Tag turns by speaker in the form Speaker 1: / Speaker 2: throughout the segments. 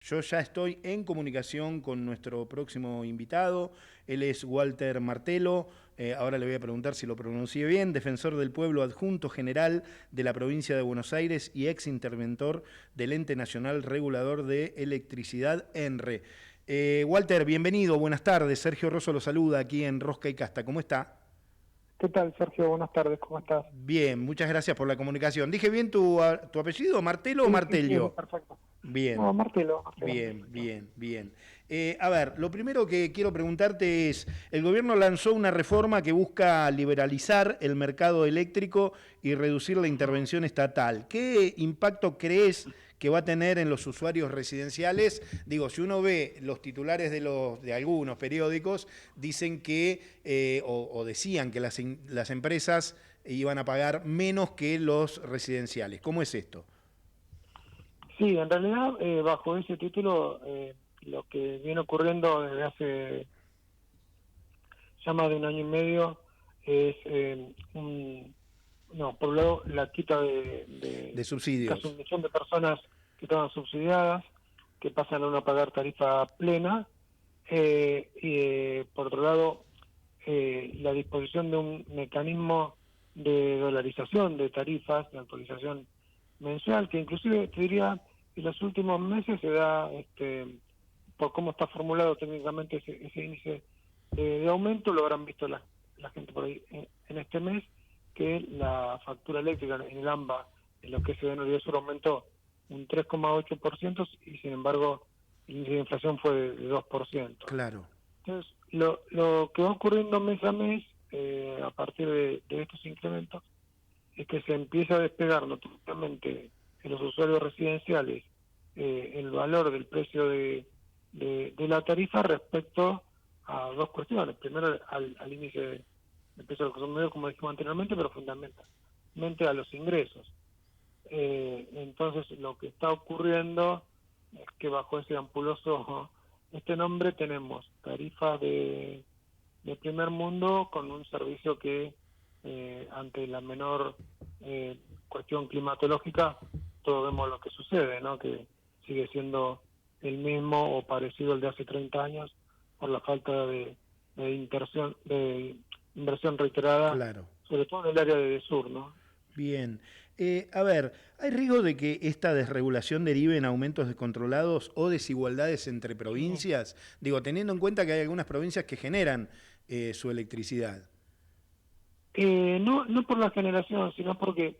Speaker 1: Yo ya estoy en comunicación con nuestro próximo invitado. Él es Walter Martelo. Ahora le voy a preguntar si lo pronuncié bien. Defensor del Pueblo, adjunto general de la provincia de Buenos Aires y ex interventor del Ente Nacional Regulador de Electricidad, ENRE. Walter, bienvenido. Buenas tardes. Sergio Rosso lo saluda aquí en Rosca y Casta. ¿Cómo está?
Speaker 2: ¿Qué tal, Sergio? Buenas tardes, ¿cómo estás?
Speaker 1: Bien, muchas gracias por la comunicación. ¿Dije bien tu apellido, Martelo o
Speaker 2: Sí, sí, sí,
Speaker 1: Martelio?
Speaker 2: perfecto.
Speaker 1: Bien,
Speaker 2: No, Martelo, Martelo,
Speaker 1: bien,
Speaker 2: perfecto.
Speaker 1: bien, bien. A ver, lo primero que quiero preguntarte es, el gobierno lanzó una reforma que busca liberalizar el mercado eléctrico y reducir la intervención estatal. ¿Qué impacto crees que va a tener en los usuarios residenciales? Digo, si uno ve los titulares de algunos periódicos, dicen que, o decían que las empresas iban a pagar menos que los residenciales. ¿Cómo es esto?
Speaker 2: Sí, en realidad, bajo ese título, lo que viene ocurriendo desde hace ya más de un año y medio es, no, por un lado, la quita
Speaker 1: De
Speaker 2: de casi
Speaker 1: subsidios.
Speaker 2: 1 millón de personas que estaban subsidiadas, que pasan a no pagar tarifa plena, y por otro lado, la disposición de un mecanismo de dolarización de tarifas, de actualización mensual, que inclusive te diría en los últimos meses se da, por cómo está formulado técnicamente ese índice de aumento, lo habrán visto la gente por ahí en este mes, que la factura eléctrica en el AMBA, en lo que se denomina sur, aumentó un 3,8% y sin embargo el índice de inflación fue de 2%.
Speaker 1: Claro.
Speaker 2: Entonces, lo que va ocurriendo mes a mes, a partir de estos incrementos, es que se empieza a despegar notoriamente en los usuarios residenciales el valor del precio de la tarifa respecto a dos cuestiones. Primero, al índice de precio del consumidor, como dijimos anteriormente, pero fundamentalmente a los ingresos. Entonces, lo que está ocurriendo es que bajo ese ampuloso este nombre tenemos tarifas de primer mundo con un servicio que ante la menor cuestión climatológica todos vemos lo que sucede, ¿no? Que sigue siendo el mismo o parecido al de hace 30 años por la falta de inversión reiterada,
Speaker 1: Claro.
Speaker 2: sobre todo en el área de sur, ¿no?
Speaker 1: Bien. A ver, ¿hay riesgo de que esta desregulación derive en aumentos descontrolados o desigualdades entre
Speaker 2: Sí.
Speaker 1: provincias? Digo, teniendo en cuenta que hay algunas provincias que generan su electricidad.
Speaker 2: No, no por la generación, sino porque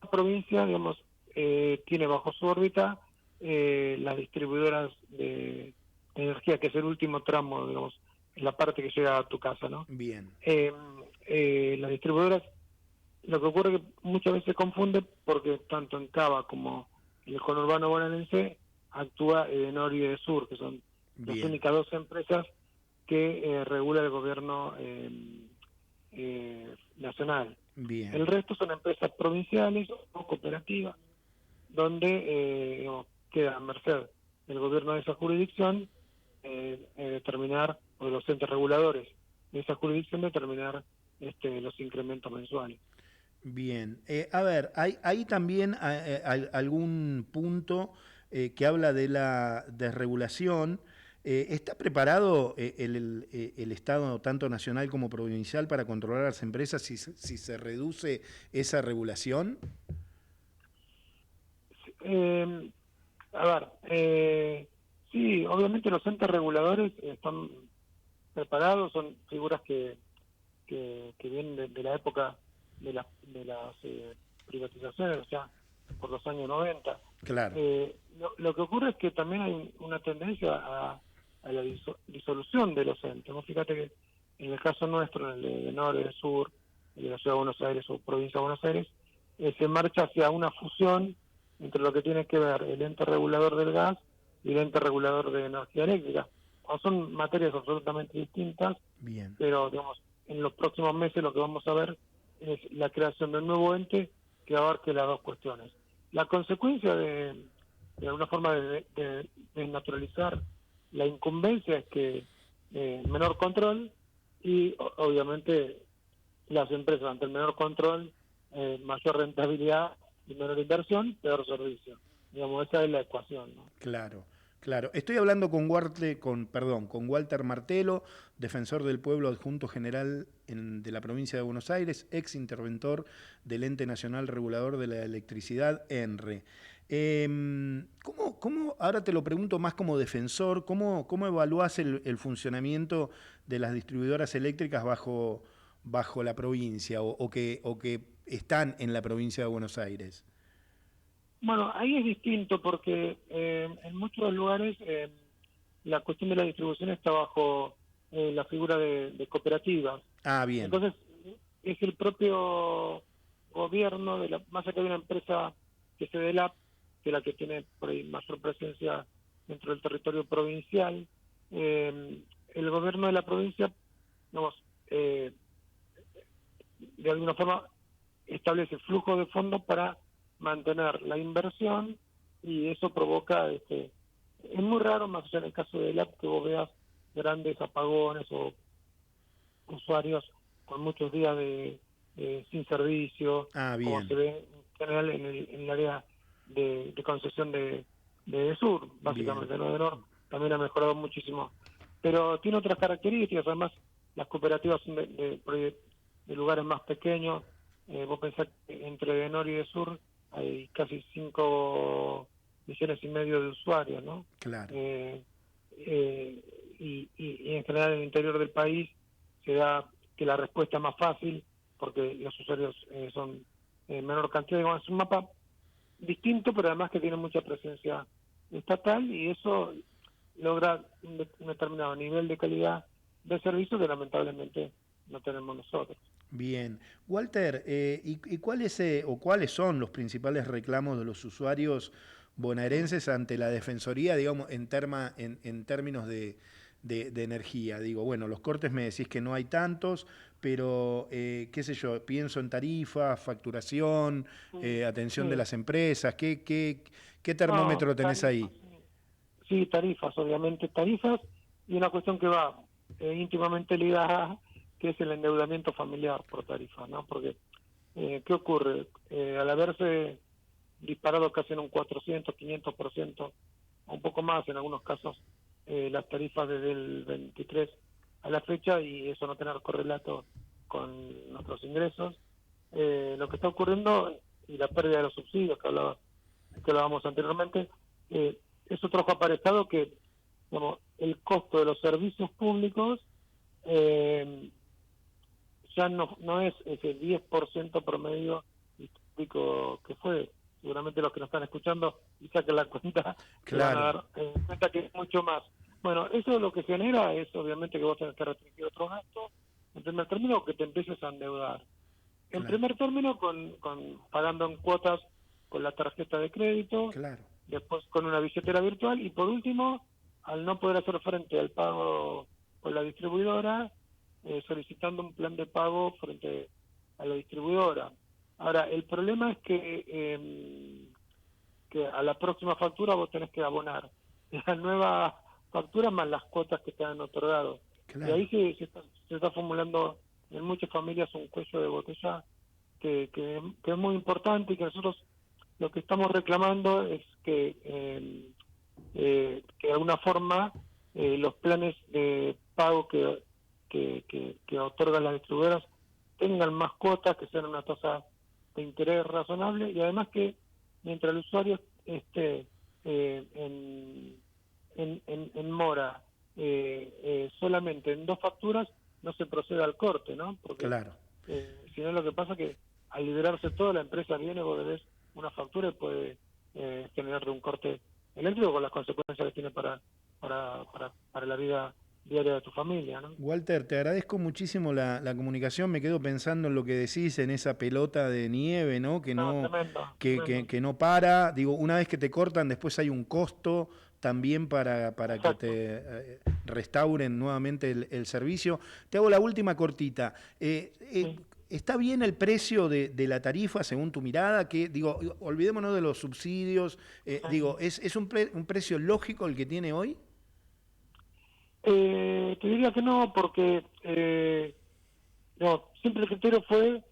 Speaker 2: cada provincia, digamos, tiene bajo su órbita las distribuidoras de energía, que es el último tramo, digamos, en la parte que llega a tu casa, ¿no?
Speaker 1: Bien,
Speaker 2: Eh, las distribuidoras, lo que ocurre es que muchas veces se confunde porque tanto en Cava como en el conurbano bonaerense actúa Edenor y Edesur, que son las
Speaker 1: bien,
Speaker 2: únicas dos empresas que regula el gobierno nacional. El
Speaker 1: bien.
Speaker 2: resto son empresas provinciales o cooperativas, donde digamos, queda a merced del gobierno de esa jurisdicción determinar, o de los entes reguladores de esa jurisdicción, determinar los incrementos mensuales.
Speaker 1: Bien, a ver, hay también algún punto que habla de la desregulación. ¿Está preparado el Estado, tanto nacional como provincial, para controlar a las empresas si se reduce esa regulación?
Speaker 2: Eh, a ver, sí, obviamente los entes reguladores están preparados, son figuras que vienen de la época de las privatizaciones, o sea, por los años 90.
Speaker 1: Claro,
Speaker 2: Lo que ocurre es que también hay una tendencia a la disolución de los entes. ¿No? Fíjate que en el caso nuestro, en el de Norte, del Sur, el de la Ciudad de Buenos Aires o Provincia de Buenos Aires, se marcha hacia una fusión entre lo que tiene que ver el ente regulador del gas y el ente regulador de energía eléctrica. O son materias absolutamente distintas,
Speaker 1: bien,
Speaker 2: pero digamos, en los próximos meses lo que vamos a ver es la creación de un nuevo ente que abarque las dos cuestiones. La consecuencia de alguna forma de naturalizar la incumbencia es que menor control y obviamente las empresas ante el menor control, mayor rentabilidad y menor inversión, peor servicio. Digamos, esa es la ecuación, ¿no?
Speaker 1: Claro, claro. Estoy hablando con Walter Martelo, defensor del pueblo adjunto general de la provincia de Buenos Aires, ex interventor del Ente Nacional Regulador de la Electricidad, ENRE. Ahora te lo pregunto más como defensor, cómo evaluás el funcionamiento de las distribuidoras eléctricas bajo la provincia o que están en la provincia de Buenos Aires?
Speaker 2: Bueno, ahí es distinto porque en muchos lugares la cuestión de la distribución está bajo la figura de cooperativas.
Speaker 1: Ah, bien,
Speaker 2: Entonces, es el propio gobierno, más allá de una empresa que se DELAP, que es la que tiene por ahí mayor presencia dentro del territorio provincial, el gobierno de la provincia, digamos, de alguna forma establece flujo de fondos para mantener la inversión y eso provoca, es muy raro, más allá en el caso de DELAP, que vos veas grandes apagones o usuarios con muchos días sin servicio,
Speaker 1: ah,
Speaker 2: como se
Speaker 1: bien,
Speaker 2: ve en general en el área de concesión de Sur,
Speaker 1: bien,
Speaker 2: básicamente, ¿no? De Norte, también ha mejorado muchísimo. Pero tiene otras características, además las cooperativas son de lugares más pequeños, vos pensás que entre de Norte y de Sur hay casi 5,5 millones de usuarios, ¿no?
Speaker 1: claro.
Speaker 2: Y en general en el interior del país se da que la respuesta es más fácil porque los usuarios son en menor cantidad. Digamos, es un mapa distinto, pero además que tiene mucha presencia estatal y eso logra un determinado nivel de calidad de servicio que lamentablemente no tenemos nosotros.
Speaker 1: Bien. Walter, ¿y cuáles son los principales reclamos de los usuarios bonaerenses ante la Defensoría, digamos, en términos de energía? Digo, bueno, los cortes me decís que no hay tantos, pero qué sé yo, pienso en tarifas, facturación, atención de
Speaker 2: Sí.
Speaker 1: las empresas, ¿qué
Speaker 2: No,
Speaker 1: termómetro tenés
Speaker 2: tarifas,
Speaker 1: ahí?
Speaker 2: sí. Sí, tarifas, obviamente tarifas, y una cuestión que va íntimamente ligada, que es el endeudamiento familiar por tarifa, ¿no? Porque, ¿qué ocurre? Al haberse disparado casi en un 400, 500%, o un poco más en algunos casos, las tarifas desde el 23 a la fecha, y eso no tener correlato con nuestros ingresos, lo que está ocurriendo, y la pérdida de los subsidios que hablábamos anteriormente, eso trajo aparejado que bueno, el costo de los servicios públicos eh, ya no es ese 10% promedio histórico que fue. Seguramente los que nos están escuchando y saquen la cuenta se van a
Speaker 1: Claro,
Speaker 2: dar cuenta que es mucho más. Bueno, eso lo que genera es obviamente que vos tenés que restringir otros gastos. En primer término, que te empieces a endeudar. En
Speaker 1: claro,
Speaker 2: primer término, pagando en cuotas con la tarjeta de crédito,
Speaker 1: claro,
Speaker 2: después con una billetera virtual y por último, al no poder hacer frente al pago con la distribuidora, solicitando un plan de pago frente a la distribuidora. Ahora, el problema es que a la próxima factura vos tenés que abonar la nueva factura más las cuotas que te han otorgado. Y ahí
Speaker 1: claro.
Speaker 2: se está formulando en muchas familias un cuello de botella que es muy importante y que nosotros lo que estamos reclamando es que de alguna forma los planes de pago que otorgan las distribuidoras tengan más cuotas, que sean una tasa de interés razonable y además que mientras el usuario esté en mora solamente en dos facturas, no se procede al corte, ¿no? Porque
Speaker 1: Claro.
Speaker 2: si no lo que pasa es que al liberarse todo, la empresa viene, vos debes una factura y puede generarte un corte eléctrico con las consecuencias que tiene para la vida diaria de tu familia, ¿no?
Speaker 1: Walter, te agradezco muchísimo la comunicación. Me quedo pensando en lo que decís, en esa pelota de nieve, ¿no? Que
Speaker 2: No,
Speaker 1: no,
Speaker 2: tremendo,
Speaker 1: que, que-
Speaker 2: tremendo.
Speaker 1: que no para. Digo, una vez que te cortan, después hay un costo también para que
Speaker 2: Exacto.
Speaker 1: te restauren nuevamente el servicio. Te hago la última cortita.
Speaker 2: Sí.
Speaker 1: ¿Está bien el precio de la tarifa según tu mirada? Que, digo, olvidémonos de los subsidios. Digo,
Speaker 2: Sí.
Speaker 1: ¿es un precio lógico el que tiene hoy?
Speaker 2: Te diría que no, porque no, siempre el criterio fue,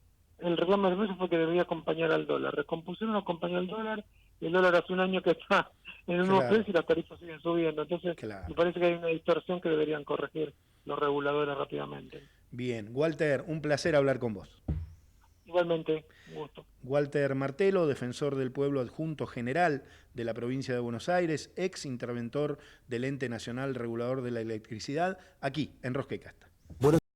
Speaker 2: el reclamo del precio fue que debía acompañar al dólar. Recompusieron acompañar al dólar el dólar hace un año que está en unos
Speaker 1: Claro,
Speaker 2: precios y las tarifas siguen subiendo. Entonces,
Speaker 1: claro.
Speaker 2: me parece que hay una distorsión que deberían corregir los reguladores rápidamente.
Speaker 1: Bien, Walter, un placer hablar con vos.
Speaker 2: Igualmente, un gusto.
Speaker 1: Walter Martelo, defensor del pueblo adjunto general de la provincia de Buenos Aires, ex interventor del Ente Nacional Regulador de la Electricidad, aquí en Rosquecasta.